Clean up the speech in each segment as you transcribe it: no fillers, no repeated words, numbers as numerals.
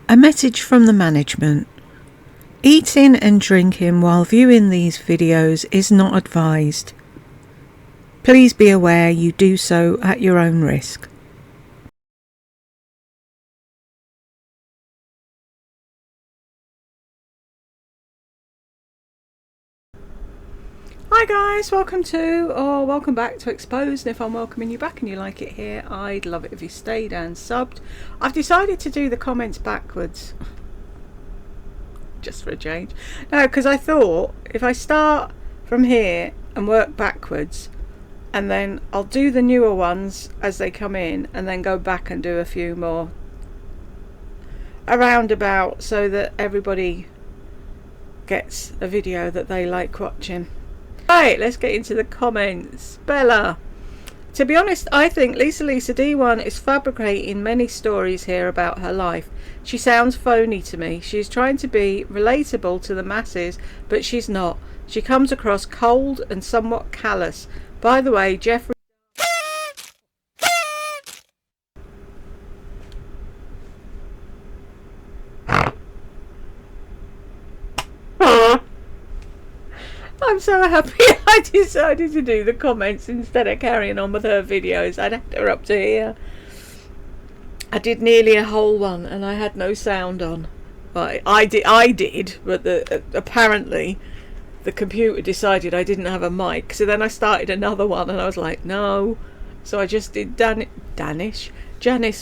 A message from the management. Eating and drinking while viewing these videos is not advised. Please be aware you do so at your own risk. Hi guys, welcome back to Exposed, and if I'm welcoming you back and you like it here, I'd love it if you stayed and subbed. I've decided to do the comments backwards, just for a change. No, because I thought if I start from here and work backwards, and then I'll do the newer ones as they come in, and then go back and do a few more around about, so that everybody gets a video that they like watching. Right, let's get into the comments. Bella. To be honest, I think Lisa D1 is fabricating many stories here about her life. She sounds phony to me. She's trying to be relatable to the masses, but she's not. She comes across cold and somewhat callous. By the way, Jeffrey... I'm so happy I decided to do the comments instead of carrying on with her videos. I'd had her up to here. I did nearly a whole one and I had no sound on. Right, I did, but apparently the computer decided I didn't have a mic. So then I started another one and I was like, no. So I just did Janice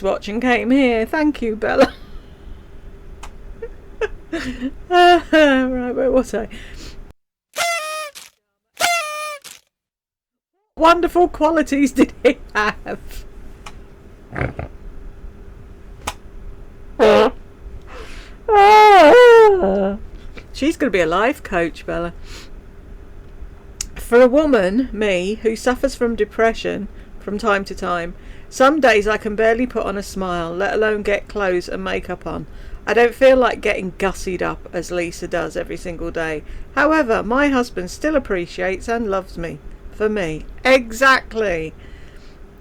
watch and came here. Thank you, Bella. Right, where was I? Wonderful qualities did he have? She's going to be a life coach, Bella. For a woman, me, who suffers from depression from time to time, some days I can barely put on a smile, let alone get clothes and makeup on. I don't feel like getting gussied up as Lisa does every single day. However, my husband still appreciates and loves me. For me. Exactly.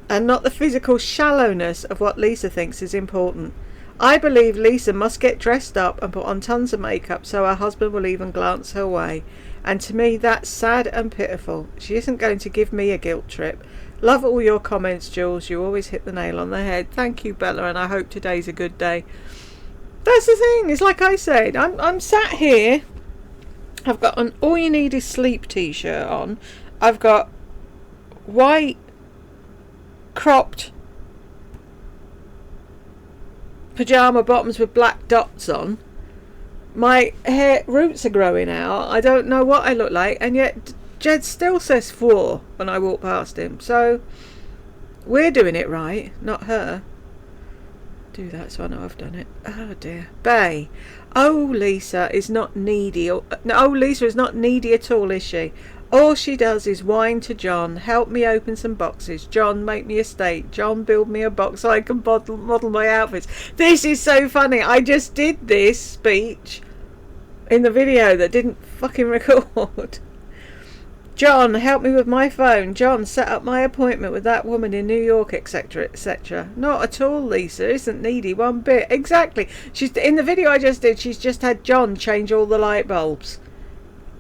And not the physical shallowness of what Lisa thinks is important. I believe Lisa must get dressed up and put on tons of makeup so her husband will even glance her way. And to me that's sad and pitiful. She isn't going to give me a guilt trip. Love all your comments, Jules. You always hit the nail on the head. Thank you, Bella, and I hope today's a good day. That's the thing. It's like I said. I'm sat here. I've got an All You Need Is Sleep t-shirt on. I've got white cropped pyjama bottoms with black dots on. My hair roots are growing out. I don't know what I look like, and yet Jed still says 4 when I walk past him. So we're doing it right, not her. Do that so I know I've done it. Oh dear. Bay. Oh, Lisa is not needy. No, Lisa is not needy at all, is she? All she does is whine to John, help me open some boxes. John, make me a steak. John, build me a box so I can model my outfits. This is so funny. I just did this speech in the video that didn't fucking record. John, help me with my phone. John, set up my appointment with that woman in New York, etc., etc. Not at all, Lisa isn't needy one bit. Exactly. She's in the video I just did. She's just had John change all the light bulbs.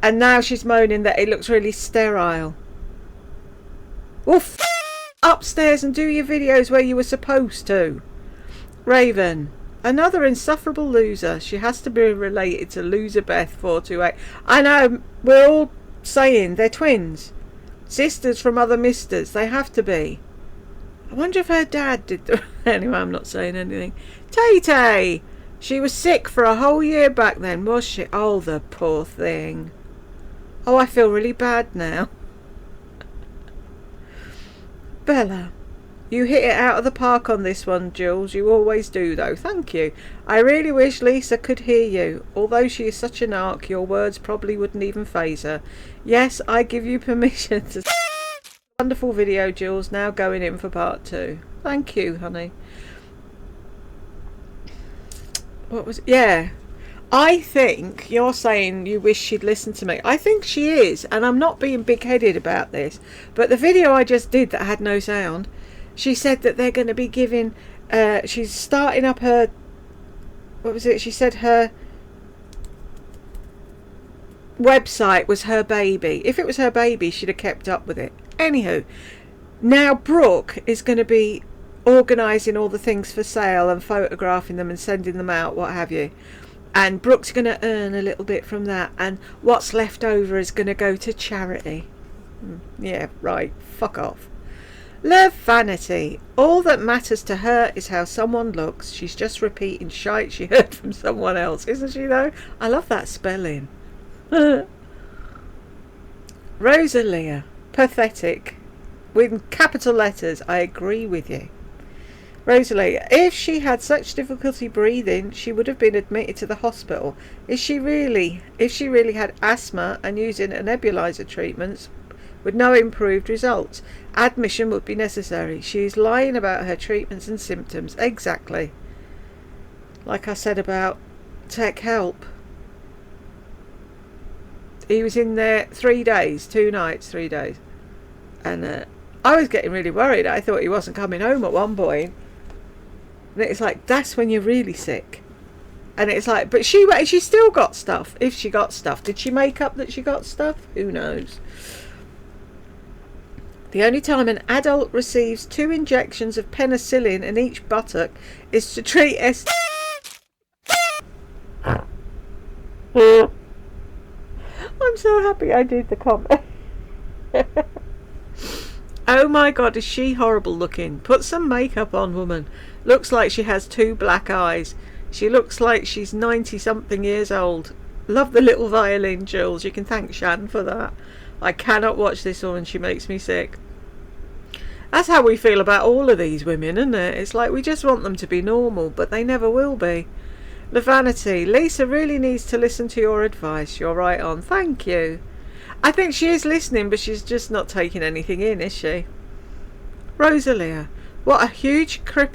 And now she's moaning that it looks really sterile. Well, upstairs and do your videos where you were supposed to. Raven. Another insufferable loser. She has to be related to Loser Beth 428. I know, we're all saying they're twins. Sisters from other misters. They have to be. I wonder if her dad did the... Anyway, I'm not saying anything. Tay-Tay. She was sick for a whole year back then, was she? Oh, the poor thing. Oh, I feel really bad now. Bella, you hit it out of the park on this one, Jules. You always do, though. Thank you. I really wish Lisa could hear you. Although she is such a narc, your words probably wouldn't even faze her. Yes, I give you permission to... Wonderful video, Jules. Now going in for part 2. Thank you, honey. What was... Yeah. I think you're saying you wish she'd listen to me. I think she is, and I'm not being big-headed about this, but the video I just did that had no sound, she said that they're going to be giving she's starting up her what was it? She said her website was her baby. If it was her baby, she'd have kept up with it. Anywho, now Brooke is going to be organising all the things for sale and photographing them and sending them out, what have you. And Brooke's going to earn a little bit from that, and what's left over is going to go to charity. Yeah, right, fuck off. Love vanity. All that matters to her is how someone looks. She's just repeating shite she heard from someone else, isn't she though? I love that spelling. Rosalia, pathetic. With capital letters, I agree with you. Rosalia, if she had such difficulty breathing, she would have been admitted to the hospital. If she really had asthma and using a nebulizer treatments with no improved results, admission would be necessary. She is lying about her treatments and symptoms. Exactly. Like I said about Tech Help. He was in there 3 days, 2 nights, 3 days. And I was getting really worried. I thought he wasn't coming home at one point. And it's like, that's when you're really sick. And it's like, but she still got stuff. If she got stuff. Did she make up that she got stuff? Who knows? The only time an adult receives 2 injections of penicillin in each buttock is to treat I'm so happy I did the comment. Oh my god, is she horrible looking? Put some makeup on, woman. Looks like she has 2 black eyes. She looks like she's 90 something years old. Love the little violin, Jules. You can thank Shan for that. I cannot watch this woman. She makes me sick. That's how we feel about all of these women, isn't it? It's like we just want them to be normal, but they never will be. The vanity. Lisa really needs to listen to your advice. You're right on. Thank you. I think she is listening, but she's just not taking anything in, is she? Rosalia. What a huge can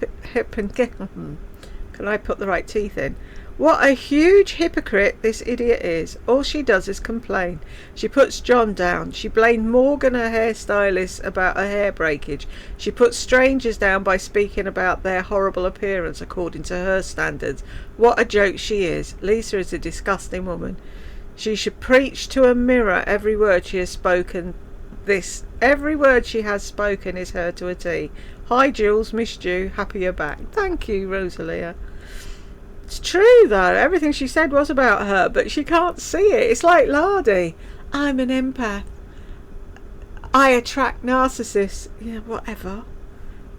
I put the right teeth in? What a huge hypocrite this idiot is. All she does is complain. She puts John down. She blamed Morgan, her hairstylist, about her hair breakage. She puts strangers down by speaking about their horrible appearance according to her standards. What a joke she is. Lisa is a disgusting woman. She should preach to a mirror every word she has spoken. Every word she has spoken is her to a T. Hi Jules, missed you. Happy you're back. Thank you, Rosalia. It's true though, everything she said was about her, but she can't see it. It's like Lardy. I'm an empath. I attract narcissists. Yeah, whatever.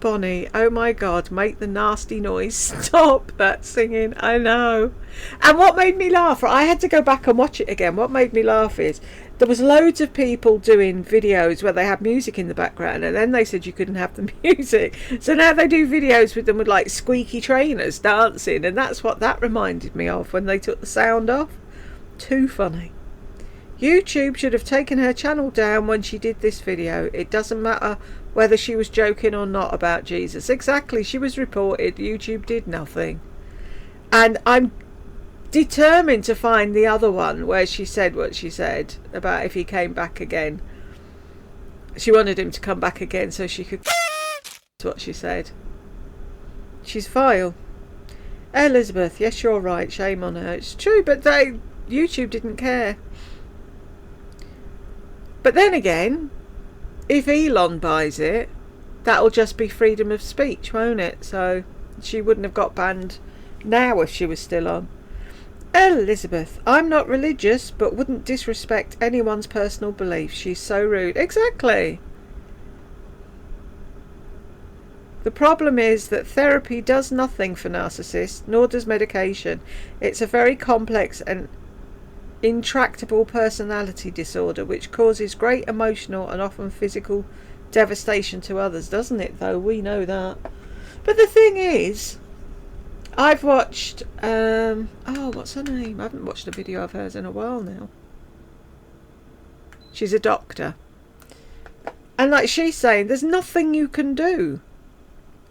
Bonnie, oh my god, make the nasty noise. Stop that singing. I know. And what made me laugh, I had to go back and watch it again. What made me laugh is there was loads of people doing videos where they had music in the background, and then they said you couldn't have the music. So now they do videos with them with like squeaky trainers dancing, and that's what that reminded me of when they took the sound off. Too funny. YouTube should have taken her channel down when she did this video. It doesn't matter whether she was joking or not about Jesus. Exactly, she was reported. YouTube did nothing. And I'm determined to find the other one where she said what she said about if he came back again. She wanted him to come back again so she could that's what she said. She's vile. Elizabeth, yes, you're right, shame on her. It's true, but YouTube didn't care. But then again, if Elon buys it, that'll just be freedom of speech, won't it? So she wouldn't have got banned now if she was still on. Elizabeth, I'm not religious, but wouldn't disrespect anyone's personal beliefs. She's so rude. Exactly. The problem is that therapy does nothing for narcissists, nor does medication. It's a very complex and intractable personality disorder which causes great emotional and often physical devastation to others, doesn't it though? We know that. But the thing is, I've watched what's her name? I haven't watched a video of hers in a while now. She's a doctor, and like she's saying there's nothing you can do,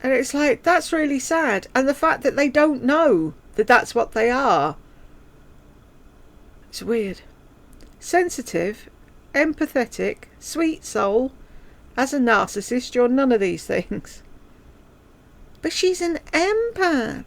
and it's like that's really sad. And the fact that they don't know that that's what they are, it's weird. Sensitive, empathetic, sweet soul. As a narcissist, you're none of these things. But she's an empath.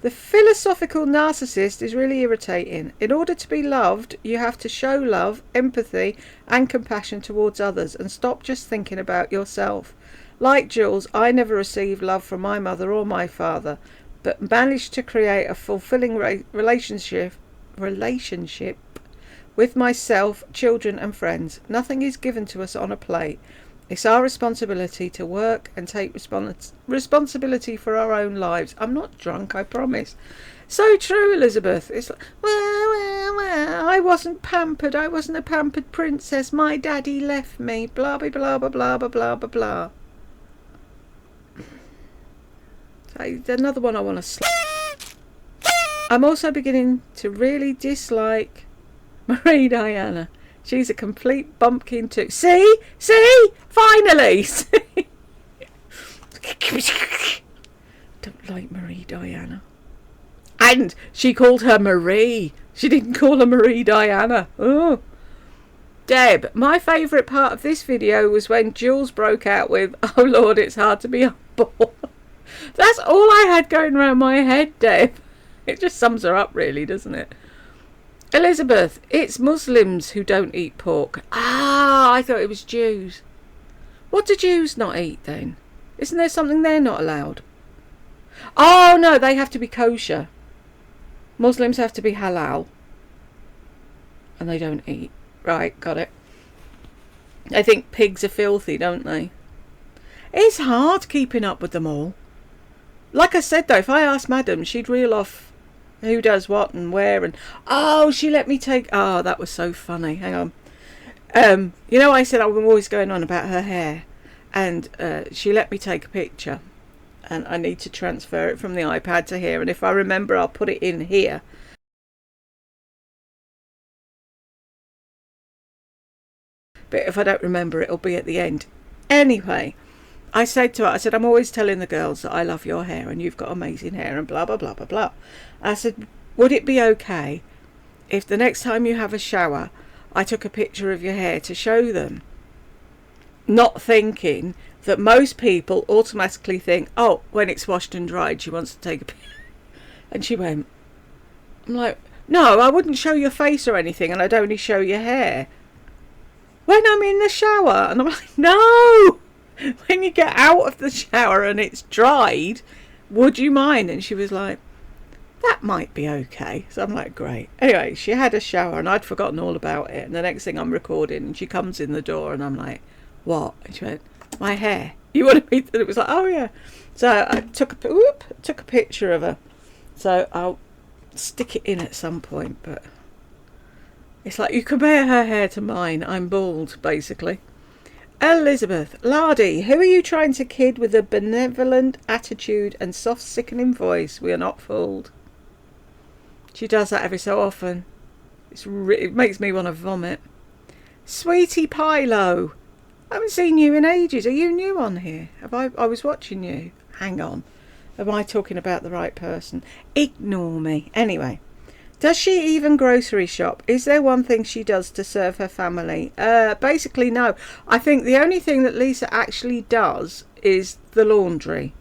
The philosophical narcissist is really irritating. In order to be loved, you have to show love, empathy and compassion towards others and stop just thinking about yourself. Like Jules, I never received love from my mother or my father, but managed to create a fulfilling relationship with myself, children and friends. Nothing is given to us on a plate. It's our responsibility to work and take responsibility for our own lives. I'm not drunk, I promise. So true, Elizabeth. It's like, well, I wasn't pampered. I wasn't a pampered princess. My daddy left me. Blah, blah, blah, blah, blah, blah, blah, blah, blah. So, another one I want to slap. I'm also beginning to really dislike Marie Diana. She's a complete bumpkin too. See? Finally! Don't like Marie Diana. And she called her Marie. She didn't call her Marie Diana. Oh. Deb, my favourite part of this video was when Jules broke out with, "Oh Lord, it's hard to be humble." That's all I had going around my head, Deb. It just sums her up really, doesn't it? Elizabeth, it's Muslims who don't eat pork. Ah, I thought it was Jews. What do Jews not eat then? Isn't there something they're not allowed? Oh no, they have to be kosher. Muslims have to be halal. And they don't eat. Right, got it. They think pigs are filthy, don't they? It's hard keeping up with them all. Like I said though, if I asked Madam, she'd reel off who does what and where, and oh, she let me take, oh, that was so funny. Hang on. You know, I said I'm always going on about her hair, and she let me take a picture, and I need to transfer it from the iPad to here, and if I remember, I'll put it in here. But if I don't remember, it'll be at the end. Anyway, I said to her, I said, I'm always telling the girls that I love your hair and you've got amazing hair and blah, blah, blah, blah, blah. I said, would it be okay if the next time you have a shower, I took a picture of your hair to show them? Not thinking that most people automatically think, oh, when it's washed and dried, she wants to take a picture. And she went, I'm like, no, I wouldn't show your face or anything, and I'd only show your hair when I'm in the shower. And I'm like, no! When you get out of the shower and it's dried, would you mind? And she was like, that might be okay. So I'm like, great. Anyway, she had a shower and I'd forgotten all about it. And the next thing I'm recording and she comes in the door and I'm like, what? And she went, my hair. You want to meet? And it was like, oh yeah. So I took a picture of her. So I'll stick it in at some point. But it's like, you compare her hair to mine. I'm bald, basically. Elizabeth, Lardy, who are you trying to kid with a benevolent attitude and soft, sickening voice? We are not fooled. She does that every so often. It makes me want to vomit. Sweetie Pilo, I haven't seen you in ages. Are you new on here? I was watching you. Hang on. Am I talking about the right person? Ignore me. Anyway. Does she even grocery shop? Is there one thing she does to serve her family? Basically, no. I think the only thing that Lisa actually does is the laundry.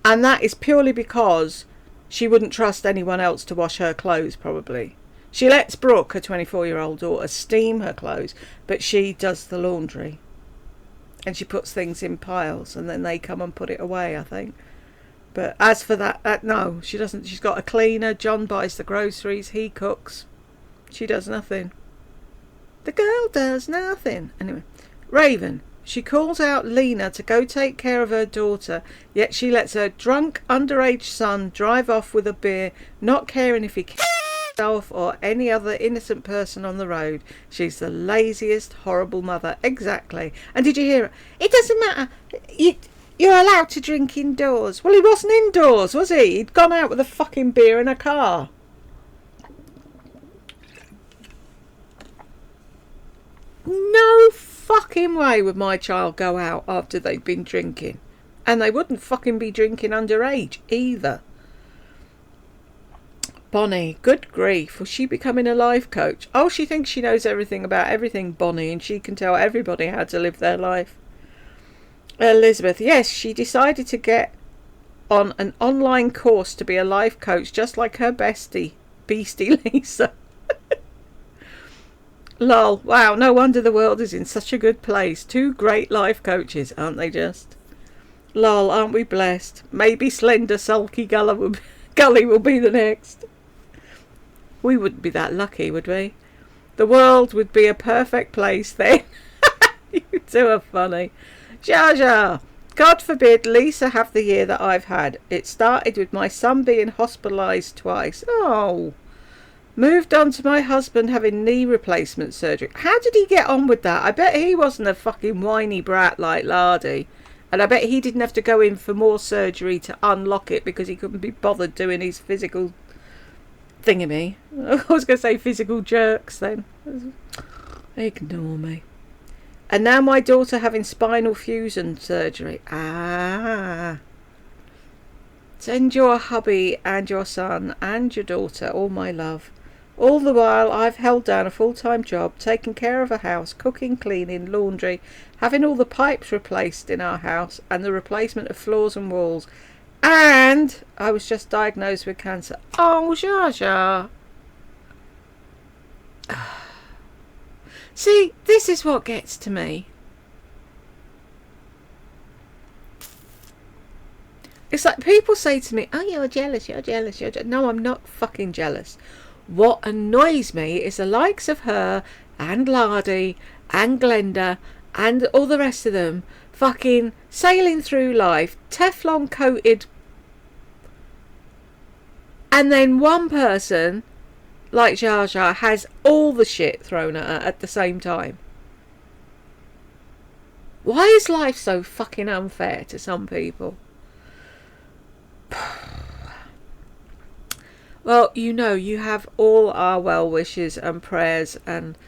And that is purely because she wouldn't trust anyone else to wash her clothes, probably. She lets Brooke, her 24-year-old daughter, steam her clothes, but she does the laundry. And she puts things in piles, and then they come and put it away, I think. But as for that, no, she doesn't. She's got a cleaner. John buys the groceries. He cooks. She does nothing. The girl does nothing. Anyway, Raven. She calls out Lena to go take care of her daughter, yet she lets her drunk, underage son drive off with a beer, not caring if he kills himself or any other innocent person on the road. She's the laziest, horrible mother. Exactly. And did you hear her? It doesn't matter. You're allowed to drink indoors. Well, he wasn't indoors, was he? He'd gone out with a fucking beer in a car. No fucking way would my child go out after they'd been drinking. And they wouldn't fucking be drinking underage either. Bonnie, good grief. Was she becoming a life coach? Oh, she thinks she knows everything about everything, Bonnie, and she can tell everybody how to live their life. Elizabeth, yes, she decided to get on an online course to be a life coach, just like her beastie Lisa. Lol. Wow, no wonder the world is in such a good place. 2 great life coaches, aren't they just? Lol, aren't we blessed? Maybe slender, sulky Gully will be the next. We wouldn't be that lucky, would we? The world would be a perfect place then. You two are funny. Zsa Zsa. God forbid Lisa have the year that I've had. It started with my son being hospitalised twice. Oh. Moved on to my husband having knee replacement surgery. How did he get on with that? I bet he wasn't a fucking whiny brat like Lardy. And I bet he didn't have to go in for more surgery to unlock it because he couldn't be bothered doing his physical thingamy. I was going to say physical jerks then. Ignore me. And now my daughter having spinal fusion surgery. Send your hubby and your son and your daughter all my love. All the while I've held down a full-time job, taking care of a house, cooking, cleaning, laundry, having all the pipes replaced in our house and the replacement of floors and walls. And I was just diagnosed with cancer. Oh, Zsa Zsa. See, this is what gets to me. It's like people say to me, oh, you're jealous. No, I'm not fucking jealous. What annoys me is the likes of her and Lardy and Glenda and all the rest of them fucking sailing through life, Teflon coated, and then one person like Zsa Zsa has all the shit thrown at her at the same time. Why is life so fucking unfair to some people? Well, you know, you have all our well wishes and prayers and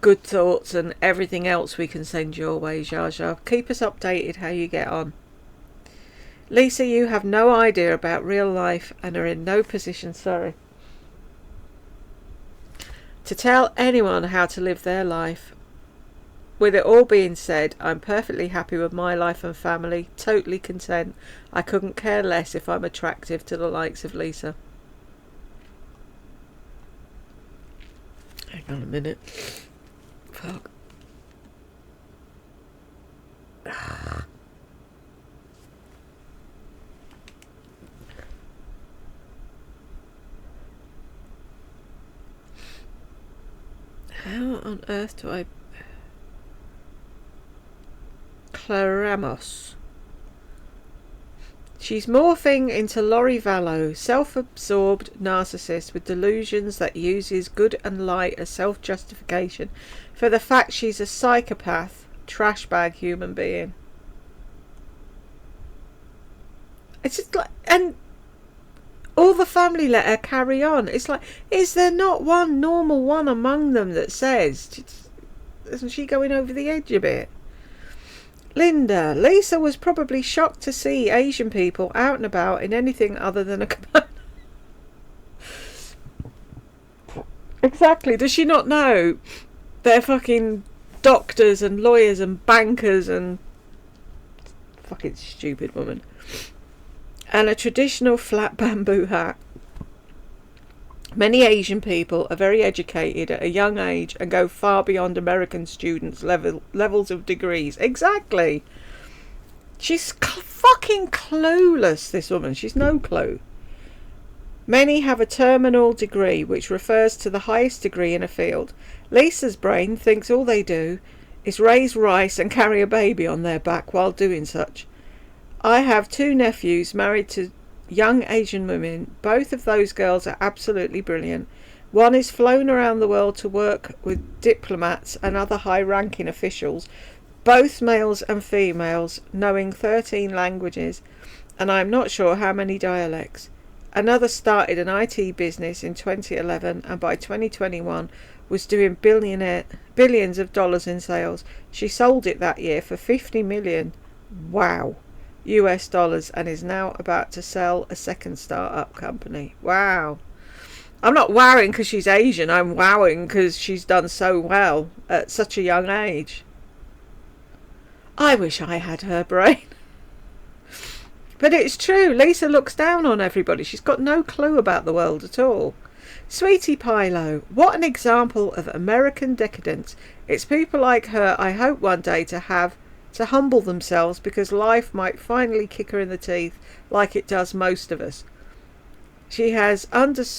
good thoughts and everything else we can send your way, Zsa Zsa. Keep us updated how you get on. Lisa, you have no idea about real life and are in no position, to tell anyone how to live their life. With it all being said, I'm perfectly happy with my life and family, totally content. I couldn't care less if I'm attractive to the likes of Lisa. Hang on a minute. Fuck. How on earth do I... Claramos. She's morphing into Lori Vallow, self-absorbed narcissist with delusions that uses good and light as self-justification for the fact she's a psychopath, trash bag human being. It's just like, and all the family let her carry on. It's like, is there not one normal one among them that says, isn't she going over the edge a bit? Linda, Lisa was probably shocked to see Asian people out and about in anything other than a kimono. Exactly. Does she not know they're fucking doctors and lawyers and bankers and... Fucking stupid woman. And a traditional flat bamboo hat. Many Asian people are very educated at a young age and go far beyond American students' levels of degrees. Exactly. She's fucking clueless, this woman. She's no clue. Many have a terminal degree, which refers to the highest degree in a field. Lisa's brain thinks all they do is raise rice and carry a baby on their back while doing such. I have 2 nephews married to young Asian women. Both of those girls are absolutely brilliant. One is flown around the world to work with diplomats and other high-ranking officials, both males and females, knowing 13 languages, and I'm not sure how many dialects. Another started an IT business in 2011 and by 2021 was doing billions of dollars in sales. She sold it that year for 50 million. Wow. US dollars, and is now about to sell a second start-up company. Wow. I'm not wowing because she's Asian. I'm wowing because she's done so well at such a young age. I wish I had her brain. But it's true. Lisa looks down on everybody. She's got no clue about the world at all. Sweetie Pilo, what an example of American decadence. It's people like her I hope one day to have to humble themselves, because life might finally kick her in the teeth like it does most of us. She has understand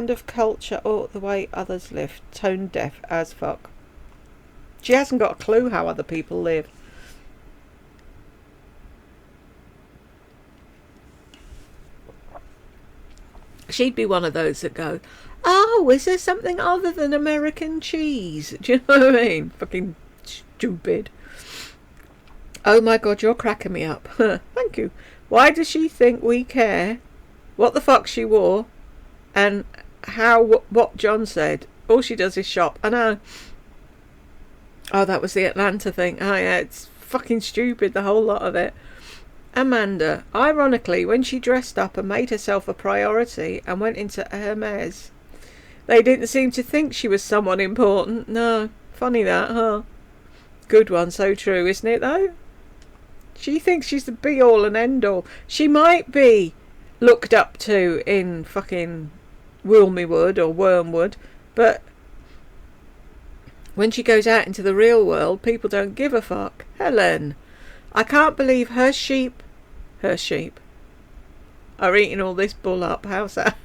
of culture or the way others live. Tone deaf as fuck. She hasn't got a clue how other people live. She'd be one of those that go, oh, is there something other than American cheese? Do you know what I mean? Fucking stupid. Oh my god, you're cracking me up. Thank you. Why does she think we care what the fuck she wore and what John said? All she does is shop. I know. Oh, that was the Atlanta thing. Oh yeah, it's fucking stupid, the whole lot of it. Amanda, ironically, when she dressed up and made herself a priority and went into Hermes, they didn't seem to think she was someone important. No, funny that, huh? Good one, so true, isn't it though? She thinks she's the be all and end all. She might be looked up to in fucking Wilmywood or Wormwood, but when she goes out into the real world, people don't give a fuck. Helen, I can't believe her sheep are eating all this bull up. How's that?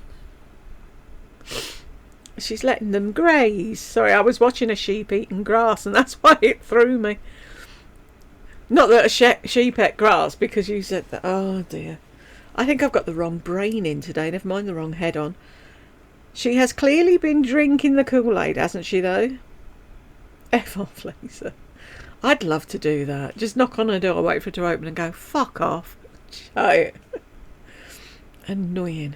She's letting them graze. Sorry, I was watching a sheep eating grass and that's why it threw me. Not that a sheep ate grass, because you said that. Oh dear. I think I've got the wrong brain in today. Never mind the wrong head on. She has clearly been drinking the Kool-Aid, hasn't she though? F off, Lisa. I'd love to do that. Just knock on her door, wait for it to open and go, fuck off. Shut it. Annoying.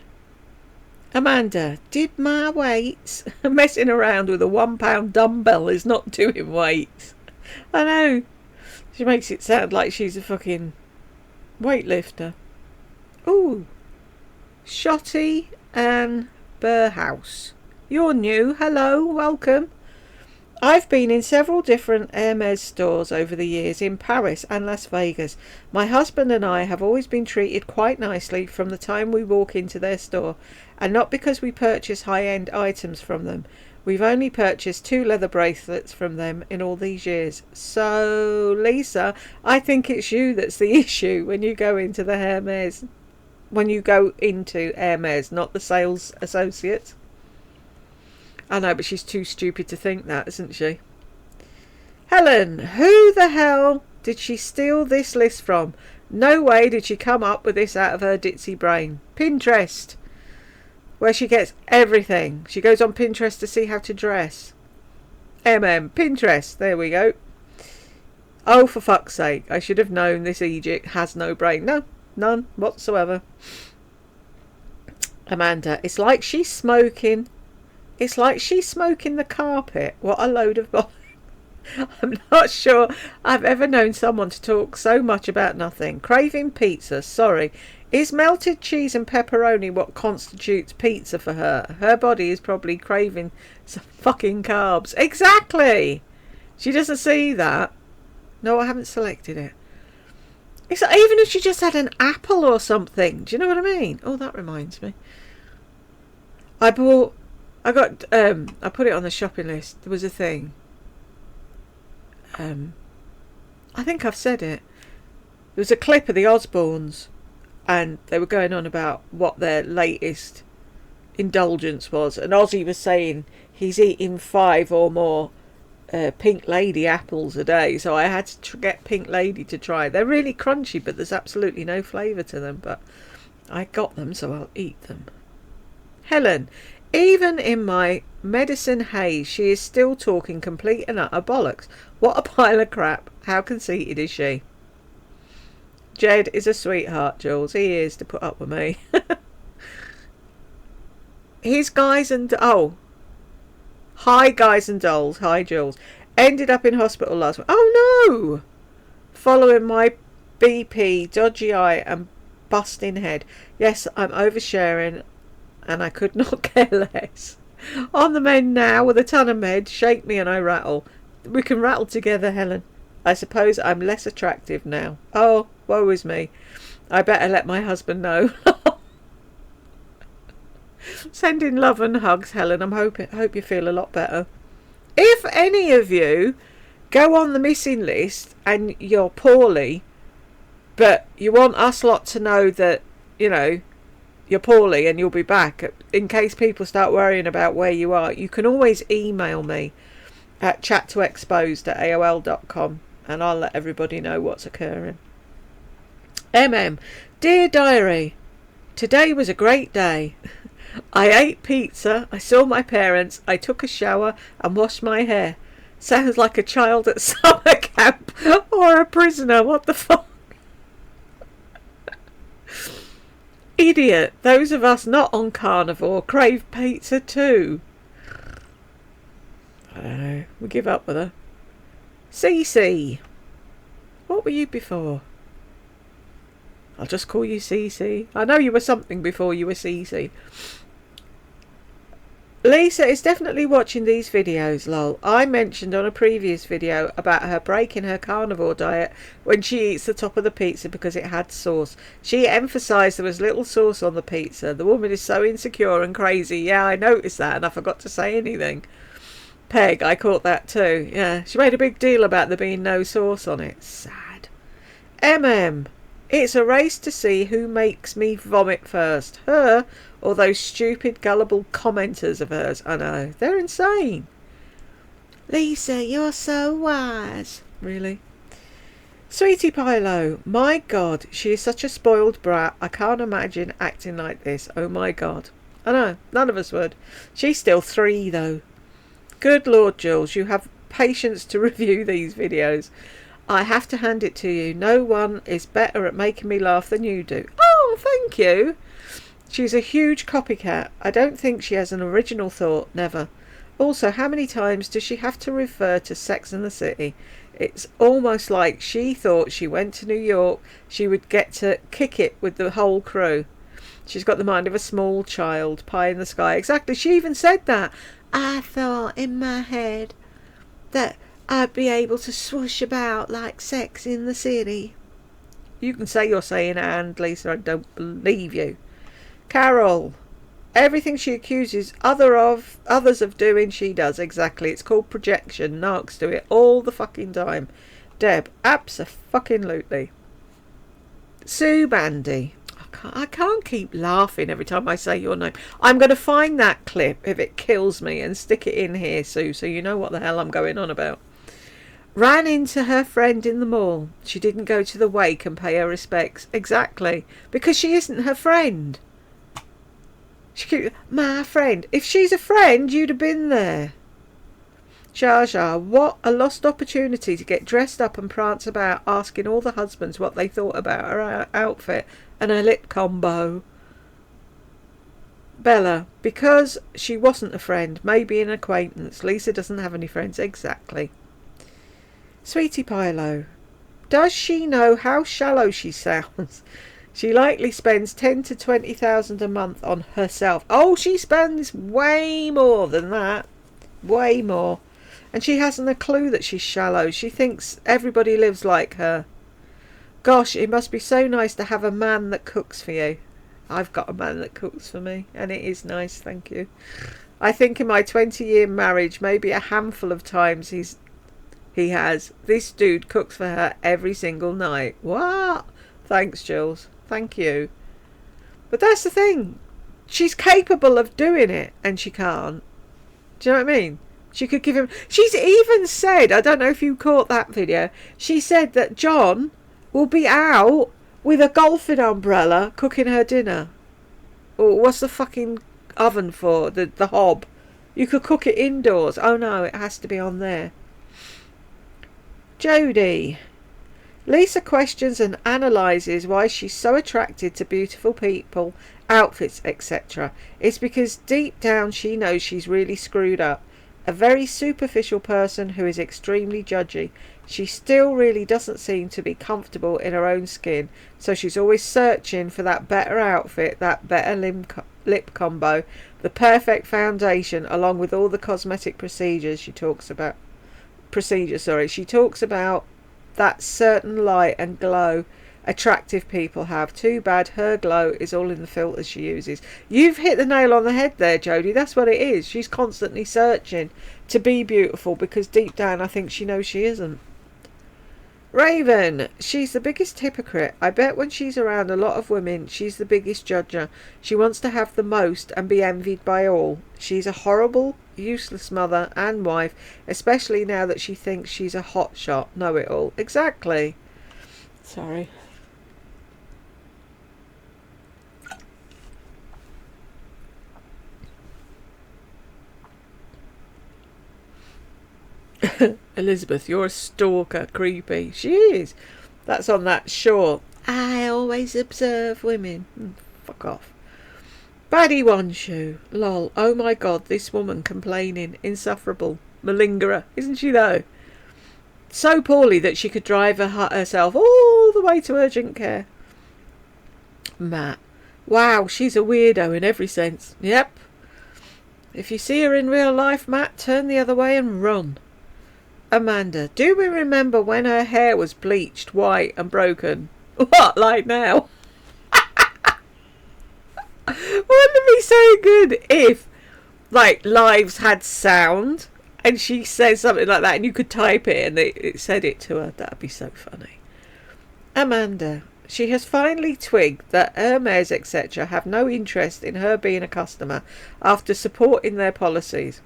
Amanda, did my weights? Messing around with a £1 dumbbell is not doing weights. I know. She makes it sound like she's a fucking weightlifter. Ooh. Shotty and Burhouse. You're new. Hello, welcome. I've been in several different Hermes stores over the years in Paris and Las Vegas. My husband and I have always been treated quite nicely from the time we walk into their store, and not because we purchase high-end items from them. We've only purchased 2 leather bracelets from them in all these years. So, Lisa, I think it's you that's the issue when you go into the Hermes. When you go into Hermes, not the sales associates. I know, but she's too stupid to think that, isn't she? Helen, who the hell did she steal this list from? No way did she come up with this out of her ditzy brain. Pinterest, where she gets everything. She goes on Pinterest to see how to dress. Pinterest, there we go. Oh, for fuck's sake, I should have known this Egypt has no brain. No, none whatsoever. Amanda, it's like she's smoking the carpet. What a load of bollocks. I'm not sure I've ever known someone to talk so much about nothing. Craving pizza, sorry. Is melted cheese and pepperoni what constitutes pizza for her? Her body is probably craving some fucking carbs. Exactly! She doesn't see that. No, I haven't selected it. It's like, even if she just had an apple or something. Do you know what I mean? Oh, that reminds me. I put it on the shopping list. There was a thing. I think I've said it. There was a clip of the Osbournes, and they were going on about what their latest indulgence was, and Ozzy was saying he's eating 5 or more Pink Lady apples a day, so I had to get Pink Lady to try. They're really crunchy, but there's absolutely no flavour to them, but I got them, so I'll eat them. Helen, even in my medicine haze, she is still talking complete and utter bollocks. What a pile of crap. How conceited is she? Jed is a sweetheart, Jules. He is, to put up with me. His guys and... Oh. Hi, guys and dolls. Hi, Jules. Ended up in hospital last week. Oh, no! Following my BP, dodgy eye and busting head. Yes, I'm oversharing, and I could not care less. On the mend now with a ton of meds. Shake me and I rattle. We can rattle together, Helen. I suppose I'm less attractive now. Oh, woe is me. I better let my husband know. Sending love and hugs, Helen. Hope you feel a lot better. If any of you go on the missing list and you're poorly, but you want us lot to know that, you know, you're poorly and you'll be back, in case people start worrying about where you are, you can always email me at chattoexposed@aol.com and I'll let everybody know what's occurring. Dear Diary, today was a great day. I ate pizza, I saw my parents, I took a shower and washed my hair. Sounds like a child at summer camp or a prisoner. What the fuck? Idiot. Those of us not on carnivore crave pizza too. I don't know. We give up with her. Cece. What were you before? I'll just call you Cece. I know you were something before you were Cece. Lisa is definitely watching these videos, lol. I mentioned on a previous video about her breaking her carnivore diet when she eats the top of the pizza because it had sauce. She emphasised there was little sauce on the pizza. The woman is so insecure and crazy. Yeah, I noticed that and I forgot to say anything. Peg, I caught that too. Yeah, she made a big deal about there being no sauce on it. Sad. It's a race to see who makes me vomit first. Her or those stupid, gullible commenters of hers. I know. They're insane. Lisa, you're so wise. Really? Sweetie Pilo. My God, she is such a spoiled brat. I can't imagine acting like this. Oh my God. I know. None of us would. She's still 3 though. Good Lord, Jules. You have patience to review these videos. I have to hand it to you. No one is better at making me laugh than you do. Oh, thank you. She's a huge copycat. I don't think she has an original thought. Never. Also, how many times does she have to refer to Sex and the City? It's almost like she thought she went to New York, she would get to kick it with the whole crew. She's got the mind of a small child. Pie in the sky. Exactly. She even said that. I thought in my head that I'd be able to swoosh about like Sex in the City. You can say you're saying and, Lisa, I don't believe you. Carol. Everything she accuses others of doing, she does. Exactly. It's called projection. Narcs do it all the fucking time. Deb. Abso-fucking-lutely. Sue Bandy. I can't keep laughing every time I say your name. I'm going to find that clip if it kills me and stick it in here, Sue, so you know what the hell I'm going on about. Ran into her friend in the mall. She didn't go to the wake and pay her respects. Exactly. Because she isn't her friend. My friend. If she's a friend, you'd have been there. Jar Jar, what a lost opportunity to get dressed up and prance about asking all the husbands what they thought about her outfit and her lip combo. Bella, because she wasn't a friend, maybe an acquaintance. Lisa doesn't have any friends. Exactly. Sweetie Pilo, does she know how shallow she sounds? She likely spends 10 to 20,000 a month on herself. Oh, she spends way more than that. Way more. And she hasn't a clue that she's shallow. She thinks everybody lives like her. Gosh, it must be so nice to have a man that cooks for you. I've got a man that cooks for me, and it is nice, thank you. I think in my 20-year marriage, maybe a handful of times he has. This dude cooks for her every single night. What? Thanks, Jules. Thank you. But that's the thing. She's capable of doing it, and she can't. Do you know what I mean? She could give him... She's even said, I don't know if you caught that video, she said that John will be out with a golfing umbrella cooking her dinner. Or what's the fucking oven for? The hob. You could cook it indoors. Oh no, it has to be on there. Jodie. Lisa questions and analyses why she's so attracted to beautiful people, outfits, etc. It's because deep down she knows she's really screwed up. A very superficial person who is extremely judgy. She still really doesn't seem to be comfortable in her own skin, so she's always searching for that better outfit, that better lip combo, the perfect foundation, along with all the cosmetic procedures she talks about. She talks about that certain light and glow attractive people have. Too bad her glow is all in the filters she uses. You've hit the nail on the head there, Jodie. That's what it is. She's constantly searching to be beautiful because deep down I think she knows she isn't. Raven, she's the biggest hypocrite. I bet when she's around a lot of women, she's the biggest judger. She wants to have the most and be envied by all. She's a horrible, useless mother and wife, especially now that she thinks she's a hotshot, know-it-all. Exactly. Sorry. Elizabeth, you're a stalker, creepy. She is. That's on that shore. I always observe women. Fuck off. Baddie one shoe. Lol. Oh my god, this woman complaining. Insufferable. Malingerer. Isn't she though? So poorly that she could drive herself all the way to urgent care. Matt. Wow, she's a weirdo in every sense. Yep. If you see her in real life, Matt, turn the other way and run. Amanda, do we remember when her hair was bleached, white and broken? What, like now? Wouldn't it be so good if, like, Lives had sound and she says something like that and you could type it and it said it to her? That'd be so funny. Amanda, she has finally twigged that Hermes, etc. have no interest in her being a customer after supporting their policies.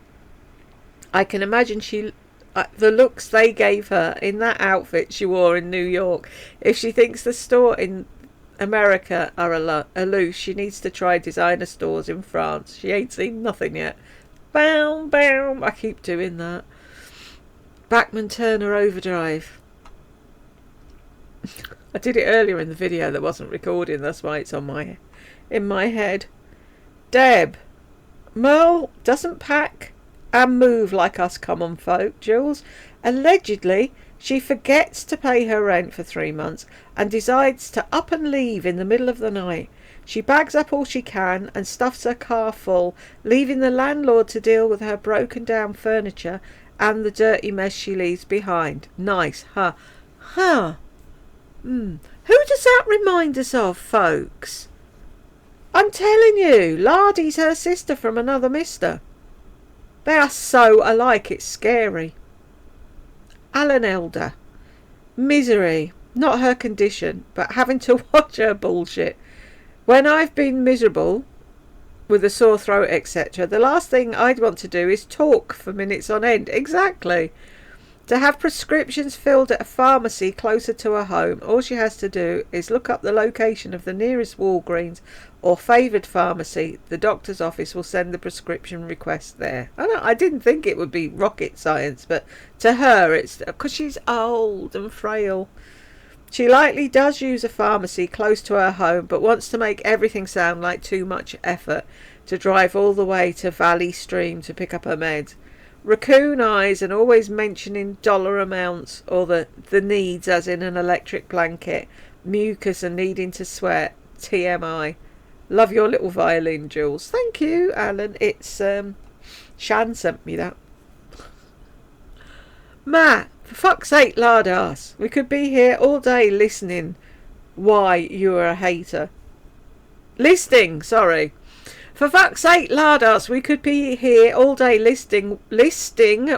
I can imagine the looks they gave her in that outfit she wore in New York. If she thinks the store in America are loose, she needs to try designer stores in France. She ain't seen nothing yet. Bam, bam. I keep doing that. Bachman Turner Overdrive. I did it earlier in the video that wasn't recording. That's why it's on in my head. Deb. Merle doesn't pack and move like us common folk, Jules. Allegedly, she forgets to pay her rent for 3 months and decides to up and leave in the middle of the night. She bags up all she can and stuffs her car full, leaving the landlord to deal with her broken down furniture and the dirty mess she leaves behind. Nice, huh? Huh. Who does that remind us of, folks? I'm telling you, Lardy's her sister from another mister. They are so alike, it's scary. Alan Elder. Misery. Not her condition, but having to watch her bullshit. When I've been miserable, with a sore throat, etc., the last thing I'd want to do is talk for minutes on end. Exactly. To have prescriptions filled at a pharmacy closer to her home, all she has to do is look up the location of the nearest Walgreens or favoured pharmacy. The doctor's office will send the prescription request there. I didn't think it would be rocket science, but to her it's because she's old and frail. She likely does use a pharmacy close to her home, but wants to make everything sound like too much effort to drive all the way to Valley Stream to pick up her meds. Raccoon eyes and always mentioning dollar amounts or the needs, as in an electric blanket, mucus and needing to sweat. TMI. Love your little violin, Jules. Thank you, Alan. It's Shan sent me that. Matt, for fuck's sake, lardass. We could be here all day listening why you're a hater. Listing, sorry. For fuck's sake, lardass, we could be here all day listing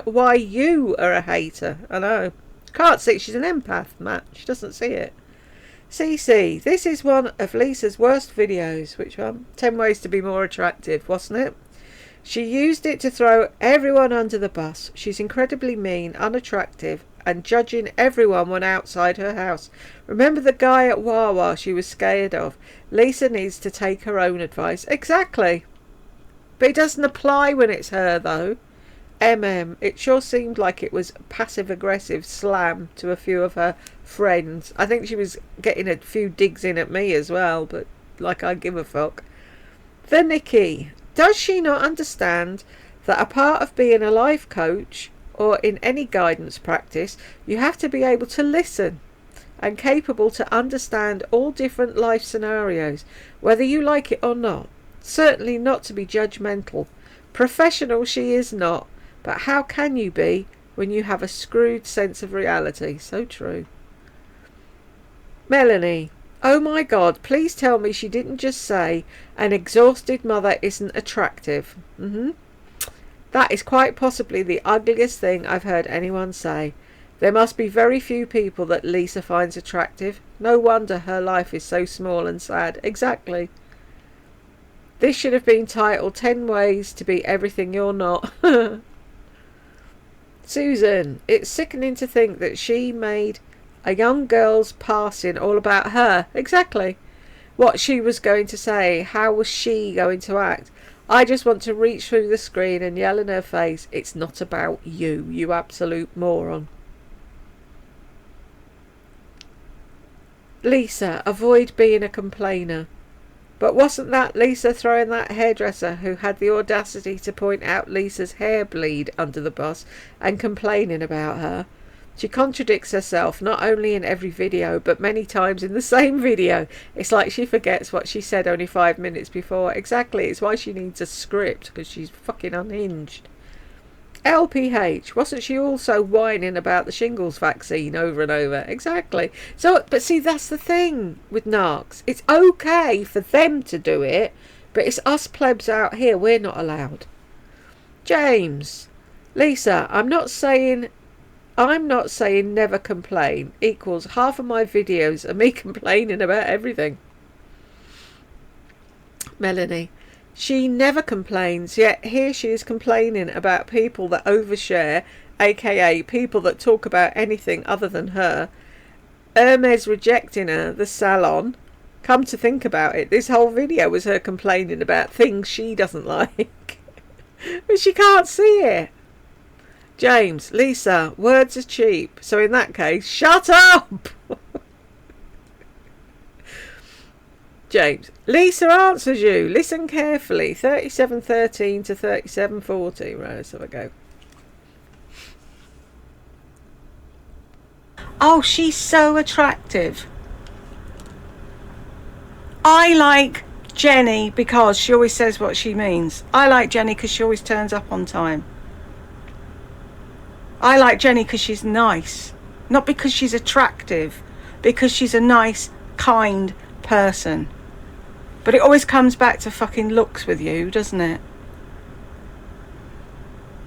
why you are a hater. I know. Can't see. She's an empath, Matt. She doesn't see it. CC, this is one of Lisa's worst videos. Which one? 10 ways to be more attractive, wasn't it? She used it to throw everyone under the bus. She's incredibly mean, unattractive, and judging everyone when outside her house. Remember the guy at Wawa she was scared of? Lisa needs to take her own advice. Exactly. But it doesn't apply when it's her, though. It sure seemed like it was passive-aggressive slam to a few of her friends. I think she was getting a few digs in at me as well, but like I give a fuck. The Nikki. Does she not understand that a part of being a life coach or in any guidance practice, you have to be able to listen and capable to understand all different life scenarios, whether you like it or not? Certainly not to be judgmental. Professional she is not, but how can you be when you have a screwed sense of reality? So true. Melanie, oh my God, please tell me she didn't just say an exhausted mother isn't attractive. That is quite possibly the ugliest thing I've heard anyone say. There must be very few people that Lisa finds attractive. No wonder her life is so small and sad. Exactly. This should have been titled 10 Ways to Be Everything You're Not. Susan, it's sickening to think that she made a young girl's passing all about her. Exactly. What she was going to say. How was she going to act? I just want to reach through the screen and yell in her face, it's not about you, you absolute moron. Lisa, avoid being a complainer. But wasn't that Lisa throwing that hairdresser who had the audacity to point out Lisa's hair bleed under the bus and complaining about her? She contradicts herself not only in every video but many times in the same video. It's like she forgets what she said only 5 minutes before. Exactly, it's why she needs a script, because she's fucking unhinged. LPH, wasn't she also whining about the shingles vaccine over and over? Exactly. So, but see, that's the thing with narcs. It's okay for them to do it, but it's us plebs out here, we're not allowed. James, Lisa, I'm not saying never complain equals half of my videos are me complaining about everything. Melanie, she never complains, yet here she is complaining about people that overshare, aka people that talk about anything other than her. Hermes rejecting her, the salon. Come to think about it, this whole video was her complaining about things she doesn't like. But she can't see it. James, Lisa, words are cheap, so in that case, shut up! James, Lisa answers you. Listen carefully. 3713 to 3740. Right, let's have a go. Oh, she's so attractive. I like Jenny because she always says what she means. I like Jenny because she always turns up on time. I like Jenny because she's nice. Not because she's attractive. Because she's a nice, kind person. But it always comes back to fucking looks with you, doesn't it?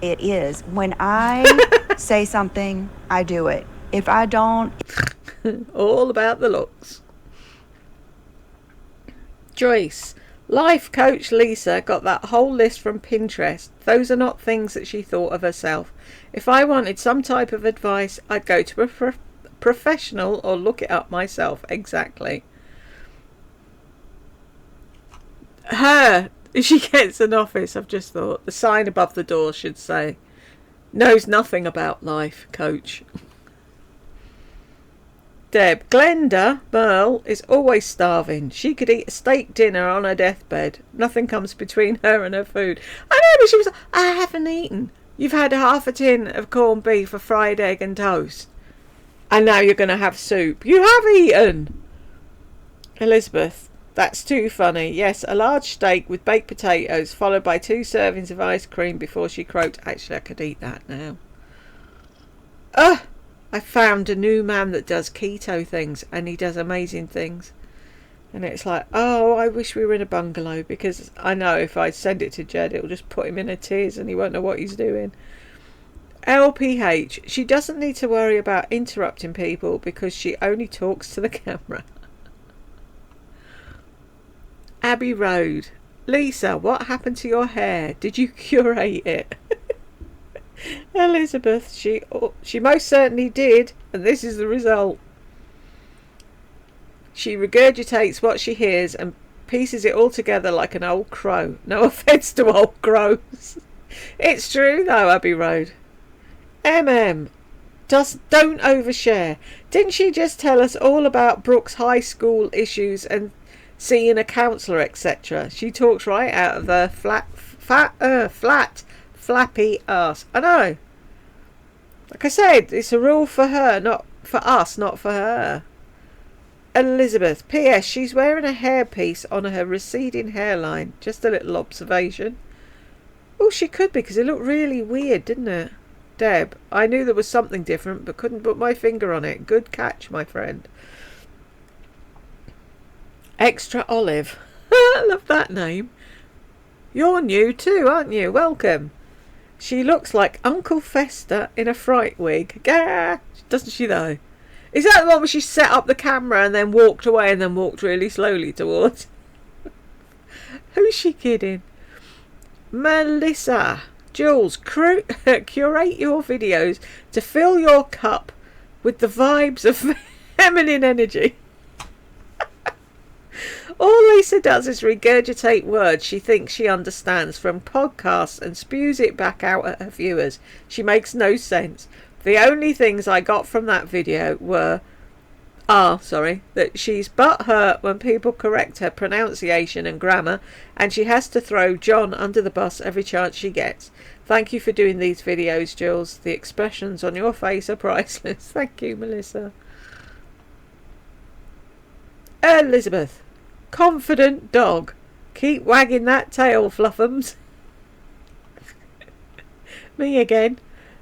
It is. When I say something, I do it. If I don't... All about the looks. Joyce, life coach Lisa got that whole list from Pinterest. Those are not things that she thought of herself. If I wanted some type of advice, I'd go to a professional or look it up myself. Exactly. Her, if she gets an office, I've just thought, the sign above the door should say, knows nothing about life coach. Deb, Glenda Merle is always starving. She could eat a steak dinner on her deathbed. Nothing comes between her and her food. I know, but she was, I haven't eaten. You've had half a tin of corned beef, a fried egg and toast. And now you're going to have soup. You have eaten. Elizabeth, that's too funny. Yes, a large steak with baked potatoes followed by 2 servings of ice cream before she croaked. Actually, I could eat that now. I found a new man that does keto things and he does amazing things. And it's like, oh, I wish we were in a bungalow, because I know if I send it to Jed, it'll just put him in a tears and he won't know what he's doing. LPH, she doesn't need to worry about interrupting people because she only talks to the camera. Abbey Road, Lisa, what happened to your hair? Did you curate it? Elizabeth, she most certainly did, and this is the result. She regurgitates what she hears and pieces it all together like an old crow. No offence to old crows. It's true though, Abbey Road. Don't overshare. Didn't she just tell us all about Brooke's high school issues and seeing a counsellor, etc.? She talks right out of her flat, flappy ass. I know. Like I said, it's a rule for her, not for us, not for her. Elizabeth, P.S. She's wearing a hairpiece on her receding hairline. Just a little observation. Oh, she could be, because it looked really weird, didn't it? Deb, I knew there was something different, but couldn't put my finger on it. Good catch, my friend. Extra Olive. I love that name. You're new too, aren't you? Welcome. She looks like Uncle Fester in a fright wig. Gah! Doesn't she though? Is that the one where she set up the camera and then walked away and then walked really slowly towards? Who's she kidding? Melissa. Jules, curate your videos to fill your cup with the vibes of feminine energy. All Lisa does is regurgitate words she thinks she understands from podcasts and spews it back out at her viewers. She makes no sense. The only things I got from that video that she's butthurt when people correct her pronunciation and grammar, and she has to throw John under the bus every chance she gets. Thank you for doing these videos, Jules. The expressions on your face are priceless. Thank you, Melissa. Elizabeth. Confident dog. Keep wagging that tail, Fluffums. Me again.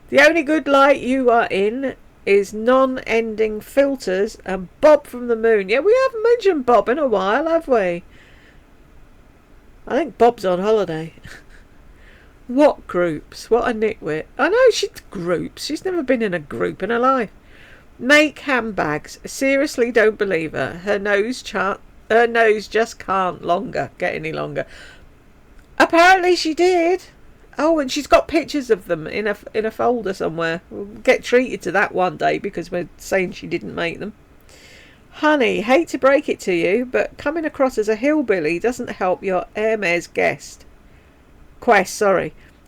The only good light you are in is non-ending filters and Bob from the moon. Yeah, we haven't mentioned Bob in a while, have we? I think Bob's on holiday. What groups? What a nitwit. I know she's groups. She's never been in a group in her life. Make handbags. Seriously, don't believe her. Her nose just can't get any longer. Apparently she did. Oh, and she's got pictures of them in a folder somewhere. We'll get treated to that one day because we're saying she didn't make them. Honey, hate to break it to you, but coming across as a hillbilly doesn't help your Hermes quest.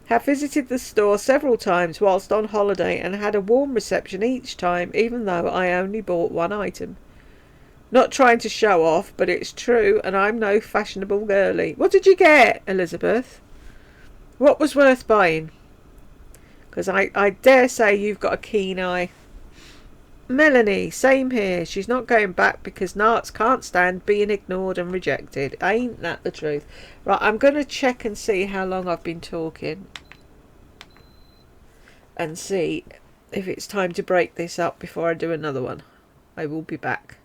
Have visited the store several times whilst on holiday and had a warm reception each time, even though I only bought one item. Not trying to show off, but it's true, and I'm no fashionable girly. What did you get, Elizabeth? What was worth buying? Because I dare say you've got a keen eye. Melanie, same here. She's not going back because Narts can't stand being ignored and rejected. Ain't that the truth? Right, I'm going to check and see how long I've been talking. And see if it's time to break this up before I do another one. I will be back.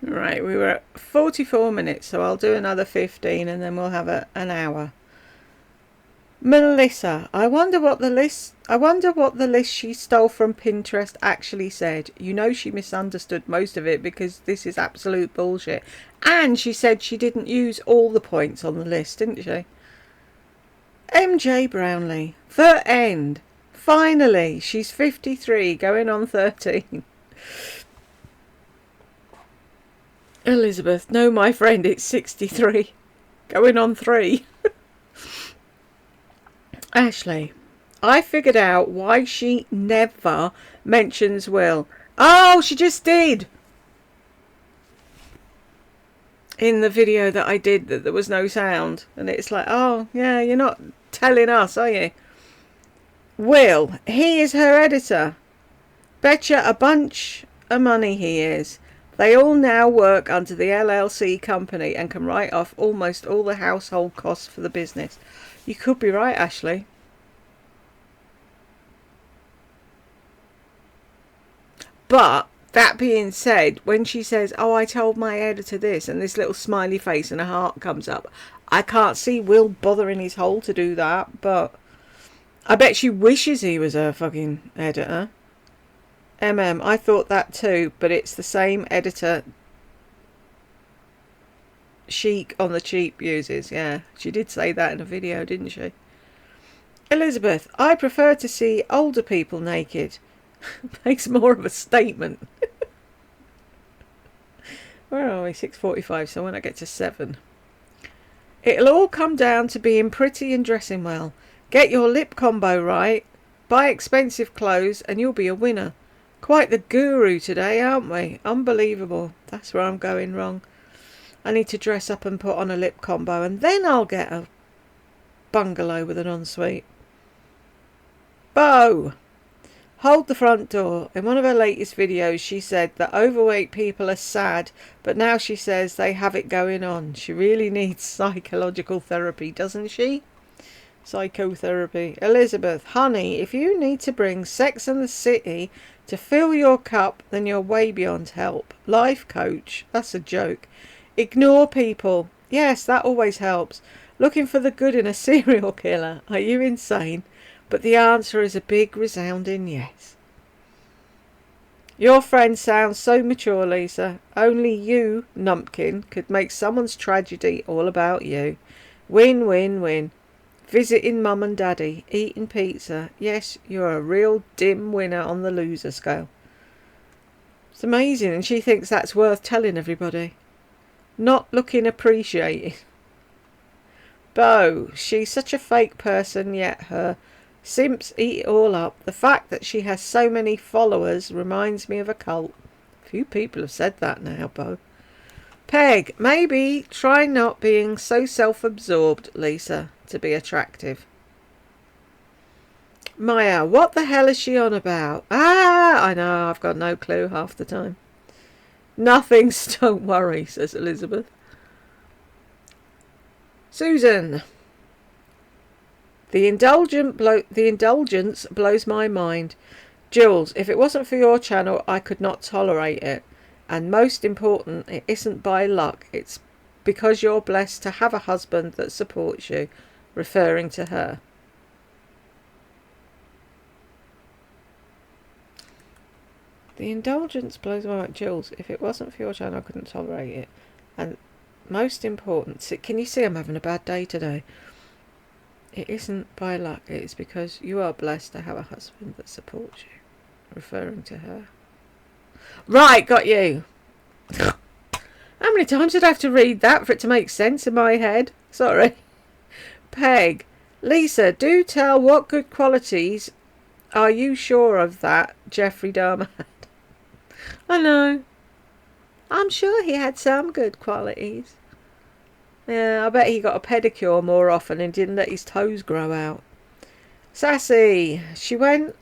Right, we were at 44 minutes, so I'll do another 15 and then we'll have an hour. Melissa, I wonder what the list she stole from Pinterest actually said. You know she misunderstood most of it because this is absolute bullshit. And she said she didn't use all the points on the list, didn't she? MJ Brownlee, the end. Finally, she's 53, going on 13. Elizabeth, no, my friend, it's 63, going on 3. Ashley, I figured out why she never mentions Will. Oh, she just did. In the video that I did, that there was no sound. And it's like, oh, yeah, you're not telling us, are you? Will, he is her editor. Betcha a bunch of money he is. They all now work under the LLC company and can write off almost all the household costs for the business. You could be right, Ashley. But that being said, when she says, oh, I told my editor this, and this little smiley face and a heart comes up, I can't see Will bothering his hole to do that, but I bet she wishes he was her fucking editor. I thought that too, but it's the same editor Chic on the Cheap uses. Yeah, she did say that in a video, didn't she? Elizabeth, I prefer to see older people naked. Makes more of a statement. Where are we? 6:45, so when I get to 7. It'll all come down to being pretty and dressing well. Get your lip combo right, buy expensive clothes, and you'll be a winner. Quite the guru today, aren't we? Unbelievable. That's where I'm going wrong. I need to dress up and put on a lip combo, and then I'll get a bungalow with an ensuite. Bo! Hold the front door. In one of her latest videos, she said that overweight people are sad, but now she says they have it going on. She really needs psychological therapy, doesn't she? Psychotherapy. Elizabeth, honey, if you need to bring Sex and the City to fill your cup, then you're way beyond help. Life coach. That's a joke. Ignore people. Yes, that always helps. Looking for the good in a serial killer. Are you insane? But the answer is a big resounding yes. Your friend sounds so mature, Lisa. Only you, Numpkin, could make someone's tragedy all about you. Win, win, win. Visiting mum and daddy, eating pizza. Yes, you're a real dim winner on the loser scale. It's amazing, and she thinks that's worth telling everybody. Not looking appreciated. Bo, she's such a fake person, yet her simps eat it all up. The fact that she has so many followers reminds me of a cult. Few people have said that now, Bo. Peg, maybe try not being so self-absorbed, Lisa, to be attractive. Maya, what the hell is she on about? I know, I've got no clue half the time. Nothing's, don't worry, says Elizabeth. Susan. The indulgence blows my mind. Jules, if it wasn't for your channel, I could not tolerate it. And most important, it isn't by luck. It's because you're blessed to have a husband that supports you. Referring to her. The indulgence blows my mind. Jules, if it wasn't for your channel, I couldn't tolerate it. And most important, can you see I'm having a bad day today? It isn't by luck, it is because you are blessed to have a husband that supports you. Referring to her. Right, got you. How many times did I have to read that for it to make sense in my head? Sorry. Peg. Lisa, do tell what good qualities are you sure of that Jeffrey Dahmer had? I know. I'm sure he had some good qualities. Yeah, I bet he got a pedicure more often and didn't let his toes grow out. Sassy, she went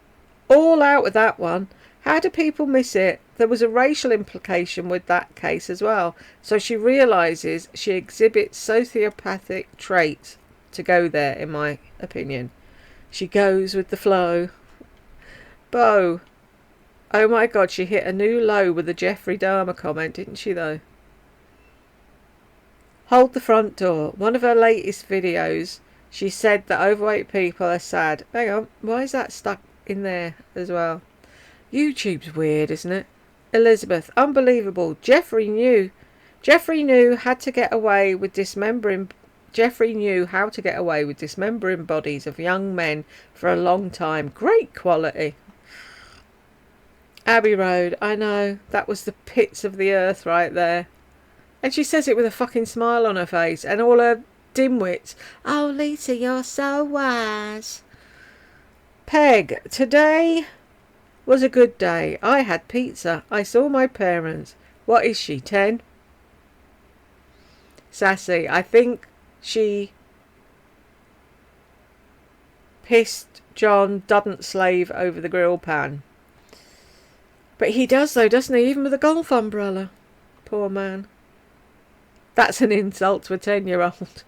all out with that one. How do people miss it? There was a racial implication with that case as well. So she realises she exhibits sociopathic traits to go there, in my opinion. She goes with the flow. Bo. Oh my God, she hit a new low with the Jeffrey Dahmer comment, didn't she though? Hold the front door. One of her latest videos, she said that overweight people are sad. Hang on, why is that stuck in there as well? YouTube's weird, isn't it? Elizabeth, unbelievable. Jeffrey knew how to get away with dismembering bodies of young men for a long time. Great quality. Abbey Road, I know, that was the pits of the earth right there. And she says it with a fucking smile on her face, and all her dimwits. Oh, Lisa, you're so wise. Peg, today was a good day. I had pizza. I saw my parents. What is she, 10? Sassy, I think she pissed John doesn't slave over the grill pan. But he does though, doesn't he? Even with a golf umbrella. Poor man. That's an insult to a 10-year-old.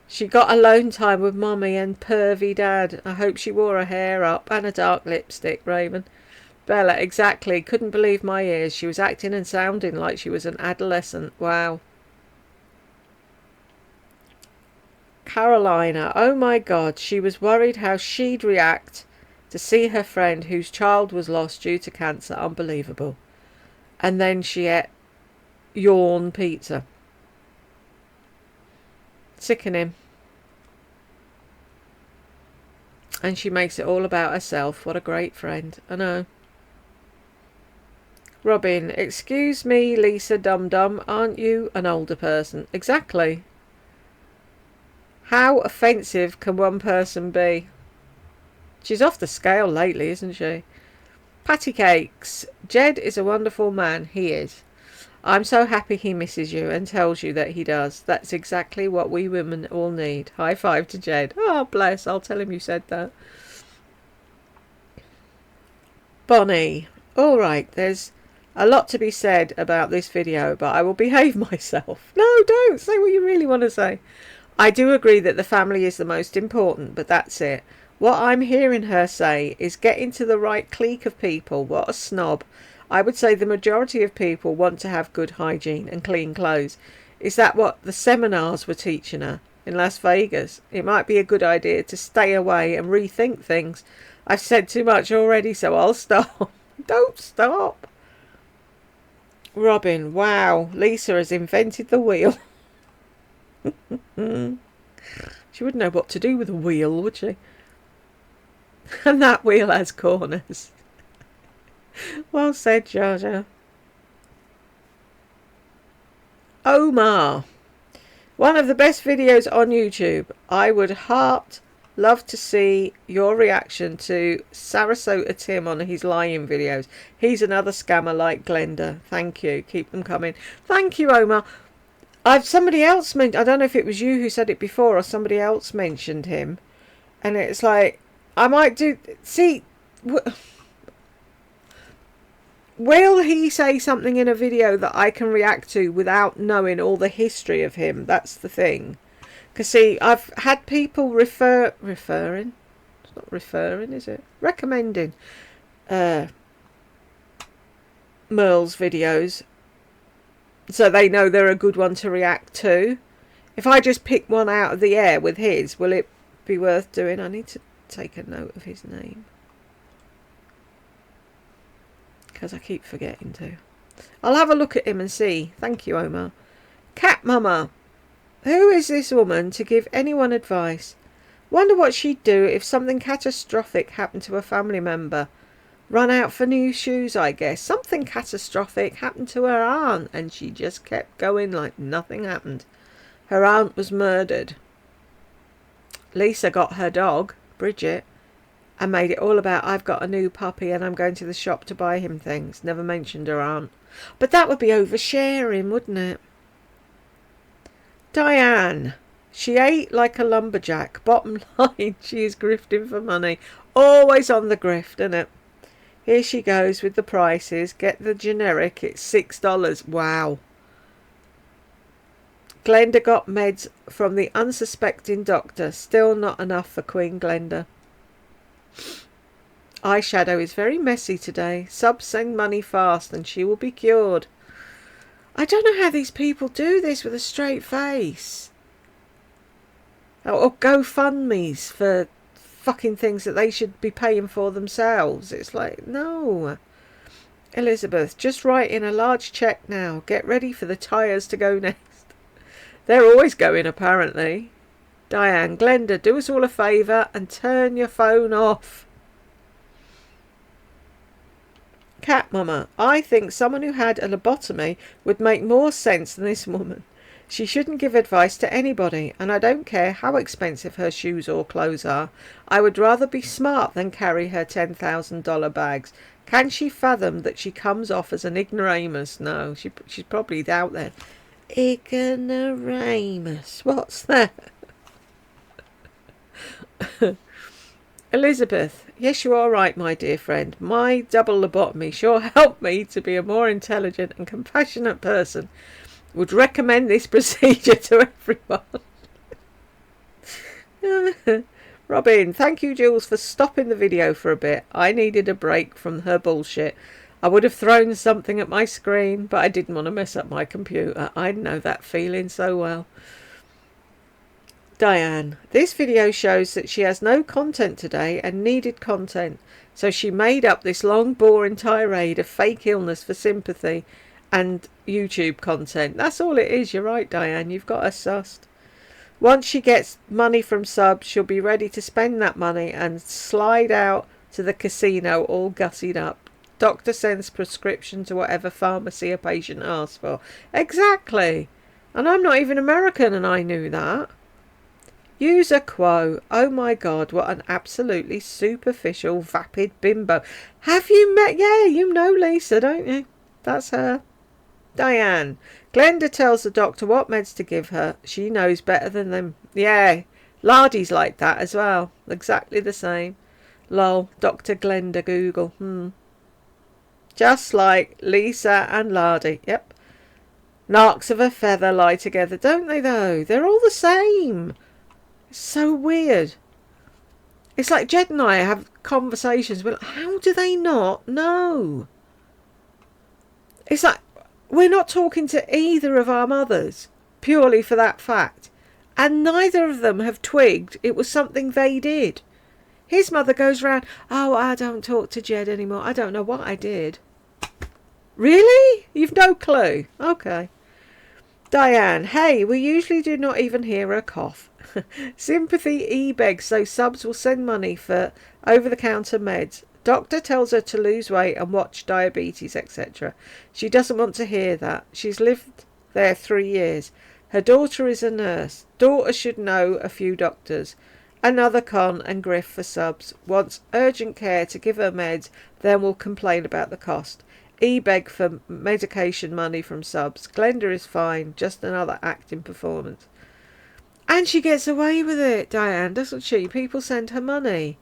She got alone time with mummy and pervy dad. I hope she wore her hair up and a dark lipstick, Raymond. Bella, exactly. Couldn't believe my ears. She was acting and sounding like she was an adolescent. Wow. Carolina, oh my God. She was worried how she'd react to see her friend whose child was lost due to cancer. Unbelievable. And then she ate yawn pizza. Sickening. And she makes it all about herself. What a great friend. I know. Robin, excuse me, Lisa Dum-Dum, aren't you an older person? Exactly. How offensive can one person be? She's off the scale lately, isn't she? Patty Cakes. Jed is a wonderful man. He is. I'm so happy he misses you and tells you that he does. That's exactly what we women all need. High five to Jed. Oh, bless. I'll tell him you said that. Bonnie. All right, there's a lot to be said about this video, but I will behave myself. No, don't. Say what you really want to say. I do agree that the family is the most important, but that's it. What I'm hearing her say is get into the right clique of people. What a snob. I would say the majority of people want to have good hygiene and clean clothes. Is that what the seminars were teaching her in Las Vegas? It might be a good idea to stay away and rethink things. I've said too much already, so I'll stop. Don't stop. Robin, wow, Lisa has invented the wheel. She wouldn't know what to do with a wheel, would she? And that wheel has corners. Well said, Jar Jar. Omar. One of the best videos on YouTube. I would love to see your reaction to Sarasota Tim on his lying videos. He's another scammer like Glenda. Thank you. Keep them coming. Thank you, Omar. Somebody else mentioned, I don't know if it was you who said it before or somebody else mentioned him. And it's like, I might do, see, will he say something in a video that I can react to without knowing all the history of him? That's the thing. Because, see, I've had people referring, it's not referring, is it? Recommending Merle's videos, so they know they're a good one to react to. If I just pick one out of the air with his, will it be worth doing? I need to take a note of his name, because I keep forgetting to. I'll have a look at him and see. Thank you, Omar. Cat Mama. Who is this woman to give anyone advice? Wonder what she'd do if something catastrophic happened to a family member. Run out for new shoes, I guess. Something catastrophic happened to her aunt, and she just kept going like nothing happened. Her aunt was murdered. Lisa got her dog, Bridget, and made it all about, I've got a new puppy and I'm going to the shop to buy him things. Never mentioned her aunt. But that would be oversharing, wouldn't it? Diane. She ate like a lumberjack. Bottom line, she is grifting for money. Always on the grift, isn't it? Here she goes with the prices. Get the generic. It's $6. Wow. Glenda got meds from the unsuspecting doctor. Still not enough for Queen Glenda. Eyeshadow is very messy today. Subs send money fast and she will be cured. I don't know how these people do this with a straight face. Or GoFundMes for fucking things that they should be paying for themselves. It's like, no. Elizabeth, just write in a large check now. Get ready for the tyres to go next. They're always going, apparently. Diane, Glenda, do us all a favour and turn your phone off. Cat Mama, I think someone who had a lobotomy would make more sense than this woman. She shouldn't give advice to anybody, and I don't care how expensive her shoes or clothes are. I would rather be smart than carry her $10,000 bags. Can she fathom that she comes off as an ignoramus? No, she's probably out there. Ignoramus. What's that? Elizabeth, yes, you are right, my dear friend. My double lobotomy sure helped me to be a more intelligent and compassionate person. Would recommend this procedure to everyone. Robin, thank you, Jules, for stopping the video for a bit. I needed a break from her bullshit. I would have thrown something at my screen, but I didn't want to mess up my computer. I know that feeling so well. Diane, this video shows that she has no content today and needed content, so she made up this long boring tirade of fake illness for sympathy and YouTube content. That's all it is. You're right, Diane, you've got her sussed. Once she gets money from subs, she'll be ready to spend that money and slide out to the casino all gussied up. Doctor sends prescription to whatever pharmacy a patient asks for. Exactly. And I'm not even American and I knew that. User quo. Oh my god, what an absolutely superficial, vapid bimbo. Have you met? Yeah, you know Lisa, don't you? That's her. Diane. Glenda tells the doctor what meds to give her. She knows better than them. Yeah, Lardy's like that as well. Exactly the same. Lol. Dr. Glenda Google. Just like Lisa and Lardy. Yep. Narks of a feather lie together, don't they though? They're all the same. It's so weird. It's like Jed and I have conversations, but how do they not know? It's like we're not talking to either of our mothers purely for that fact. And neither of them have twigged it was something they did. His mother goes round, oh, I don't talk to Jed anymore. I don't know what I did. Really? You've no clue? Okay. Diane, hey, we usually do not even hear her cough. Sympathy e-begs so subs will send money for over-the-counter meds. Doctor tells her to lose weight and watch diabetes, etc. She doesn't want to hear that. She's lived there 3 years. Her daughter is a nurse. Daughter should know a few doctors. Another con and griff for subs. Wants urgent care to give her meds, then will complain about the cost. E-beg for medication money from subs. Glenda is fine. Just another acting performance. And she gets away with it, Diane, doesn't she? People send her money.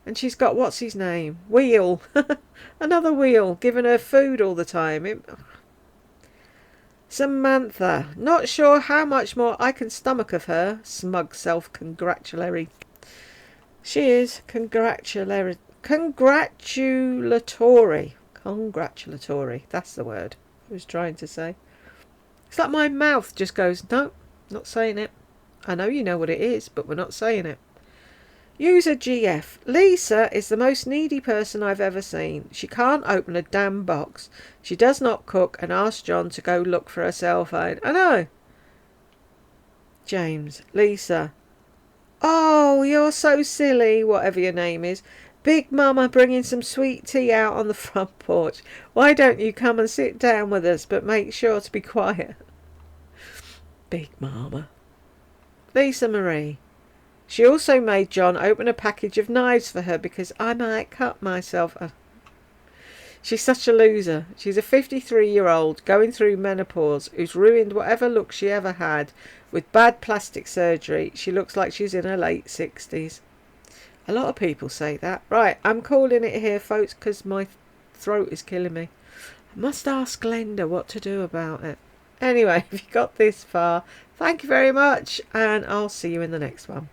And she's got, what's his name? Wheel. Another Wheel, giving her food all the time. Samantha. Not sure how much more I can stomach of her. Smug self-congratulatory. She is congratulatory. Congratulatory. That's the word I was trying to say. It's like my mouth just goes, no, not saying it. I know you know what it is, but we're not saying it. User GF. Lisa is the most needy person I've ever seen. She can't open a damn box. She does not cook and asks John to go look for her cell phone. I know. James. Lisa. Oh, you're so silly, whatever your name is. Big Mama bringing some sweet tea out on the front porch. Why don't you come and sit down with us, but make sure to be quiet? Big Mama. Lisa Marie. She also made John open a package of knives for her because I might cut myself. She's such a loser. She's a 53-year-old going through menopause who's ruined whatever look she ever had with bad plastic surgery. She looks like she's in her late 60s. A lot of people say that. Right, I'm calling it here, folks, because my throat is killing me. I must ask Glenda what to do about it. Anyway, if you got this far, thank you very much, and I'll see you in the next one.